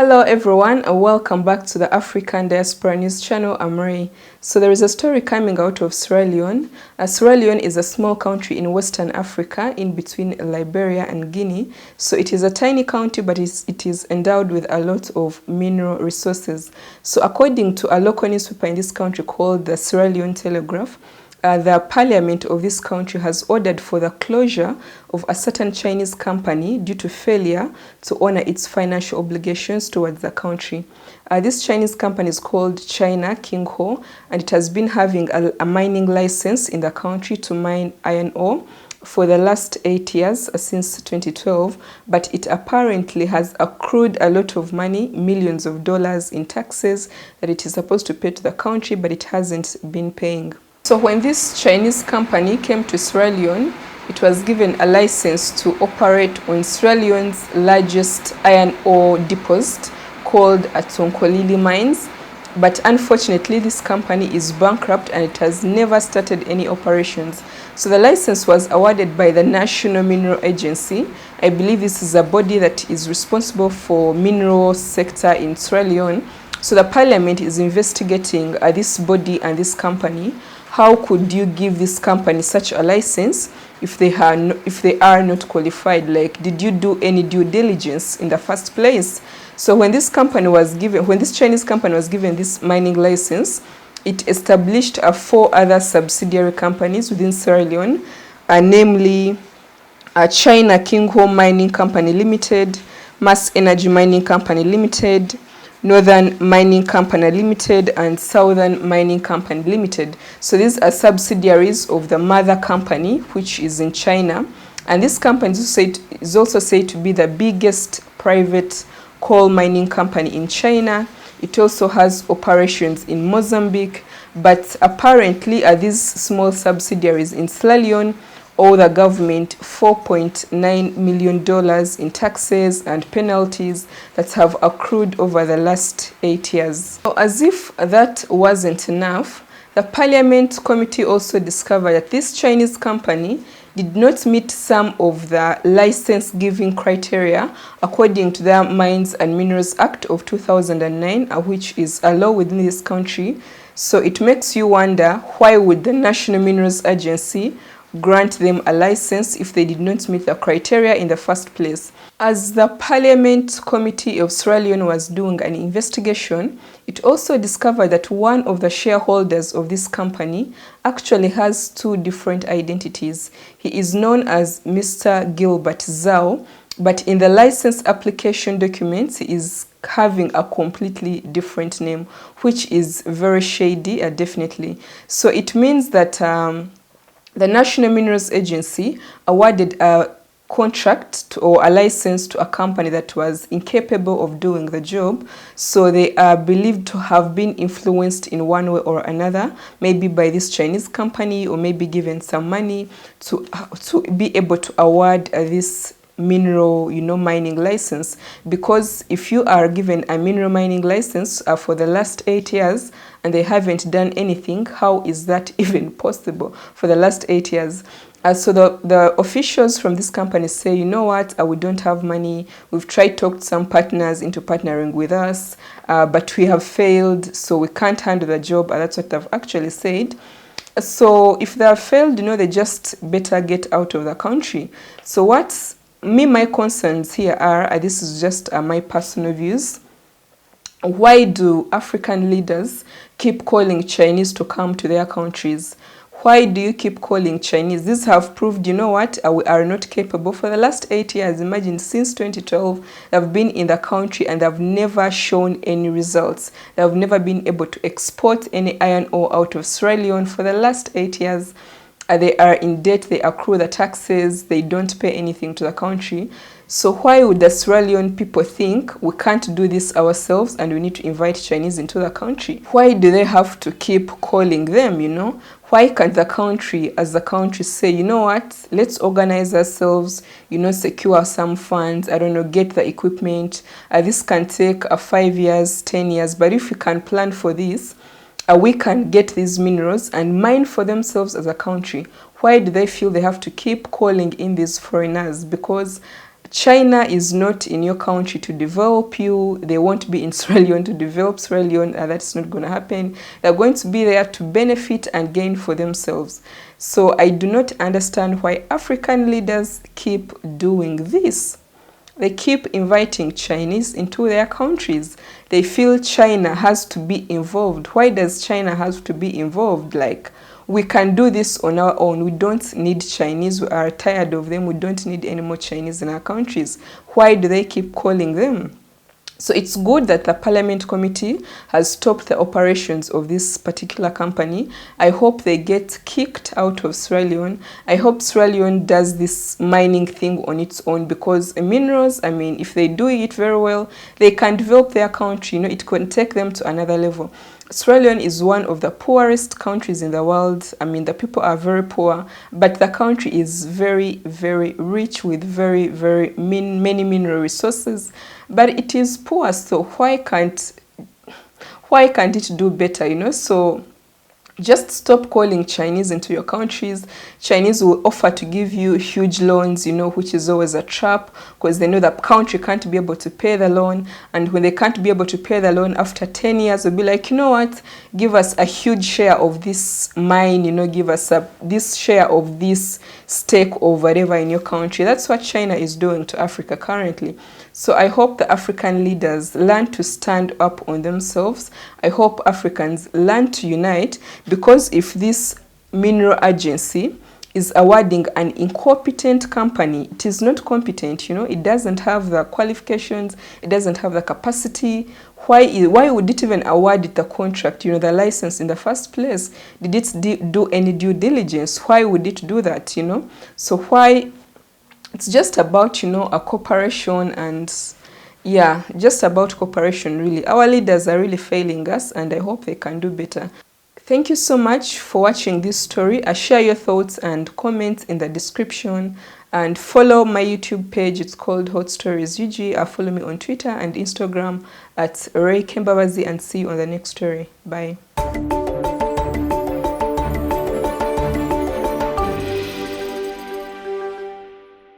Hello everyone and welcome back to the African Diaspora News channel. I'm Rae. So there is a story coming out of Sierra Leone. Sierra Leone is a small country in Western Africa in between Liberia and Guinea. So it is a tiny country, but it is endowed with a lot of mineral resources. So according to a local newspaper in this country called the Sierra Leone Telegraph, the parliament of this country has ordered for the closure of a certain Chinese company due to failure to honor its financial obligations towards the country. This Chinese company is called China Kingho, and it has been having a mining license in the country to mine iron ore for the last 8 years, since 2012, but it apparently has accrued a lot of money, millions of dollars in taxes that it is supposed to pay to the country, but it hasn't been paying. So when this Chinese company came to Sierra Leone, it was given a license to operate on Sierra Leone's largest iron ore deposit called Atonkolili Mines. But unfortunately, this company is bankrupt and it has never started any operations. So the license was awarded by the National Mineral Agency. I believe this is a body that is responsible for mineral sector in Sierra Leone. So the parliament is investigating this body and this company. How could you give this company such a license if they are not qualified? Like, did you do any due diligence in the first place? So when this Chinese company was given this mining license, it established 4 other subsidiary companies within Sierra Leone, namely China Kingho Mining Company Limited, Mass Energy Mining Company Limited, Northern Mining Company Limited, and Southern Mining Company Limited. So these are subsidiaries of the mother company, which is in China. And this company is also said to be the biggest private coal mining company in China. It also has operations in Mozambique, but apparently these small subsidiaries in Sierra Leone owe the government $4.9 million in taxes and penalties that have accrued over the last 8 years. So as if that wasn't enough, the Parliament Committee also discovered that this Chinese company did not meet some of the license giving criteria according to the Mines and Minerals Act of 2009, which is a law within this country. So it makes you wonder, why would the National Minerals Agency grant them a license if they did not meet the criteria in the first place? As the Parliament Committee of Sierra Leone was doing an investigation, it also discovered that one of the shareholders of this company actually has 2 different identities. He is known as Mr. Gilbert Zhao, but in the license application documents, he is having a completely different name, which is very shady, definitely. So it means that the National Minerals Agency awarded a contract or a license to a company that was incapable of doing the job. So they are believed to have been influenced in one way or another, maybe by this Chinese company, or maybe given some money to be able to award this mineral mining license. Because if you are given a mineral mining license for the last 8 years and they haven't done anything, how is that even possible for the last 8 years? So the officials from this company say, you know what, we don't have money. We've tried to talk to some partners into partnering with us, but we have failed, so we can't handle the job. And that's what they've actually said. So if they have failed, they just better get out of the country. So my concerns here are, this is just my personal views. Why do African leaders keep calling Chinese to come to their countries? Why do you keep calling Chinese? These have proved, we are not capable. For the last 8 years, imagine, since 2012, they've been in the country and they've never shown any results. They've never been able to export any iron ore out of Sierra Leone for the last 8 years. They are in debt, they accrue the taxes, they don't pay anything to the country. So why would the Sierra Leone people think we can't do this ourselves and we need to invite Chinese into the country? Why do they have to keep calling them, Why can't the country, as the country, say, you know what, let's organize ourselves, secure some funds, get the equipment. This can take 5 years, 10 years, but if we can plan for this, we can get these minerals and mine for themselves as a country. Why do they feel they have to keep calling in these foreigners? Because China is not in your country to develop you. They won't be in Sierra Leone to develop Sierra Leone, and that's not going to happen. They're going to be there to benefit and gain for themselves. So I do not understand why African leaders keep doing this. They keep inviting Chinese into their countries. They feel China has to be involved. Why does China have to be involved? Like, we can do this on our own. We don't need Chinese. We are tired of them. We don't need any more Chinese in our countries. Why do they keep calling them? So it's good that the Parliament Committee has stopped the operations of this particular company. I hope they get kicked out of Sierra Leone. I hope Sierra Leone does this mining thing on its own, because minerals, I mean, if they do it very well, they can develop their country. You know, it can take them to another level. Sierra Leone is one of the poorest countries in the world. I mean, the people are very poor, but the country is very, very rich with very, very many mineral resources. But it is poor, so why can't it do better, you know? So just stop calling Chinese into your countries. Chinese will offer to give you huge loans, you know, which is always a trap, because they know that country can't be able to pay the loan. And when they can't be able to pay the loan after 10 years, they'll be like, you know what, give us a huge share of this mine, you know, give us this share of this stake or whatever in your country. That's what China is doing to Africa currently. So I hope the African leaders learn to stand up on themselves. I hope Africans learn to unite, because if this mineral agency is awarding an incompetent company, it is not competent, you know, it doesn't have the qualifications, it doesn't have the capacity. Why would it even award it the contract, you know, the license in the first place? Did it do any due diligence? Why would it do that, you know? So why? It's just about, you know, a cooperation, and yeah, just about cooperation really. Our leaders are really failing us, and I hope they can do better. Thank you so much for watching this story. Share your thoughts and comments in the description, and follow my YouTube page. It's called Hot Stories UG. Follow me on Twitter and Instagram at Rae Kembabazi, and see you on the next story. Bye.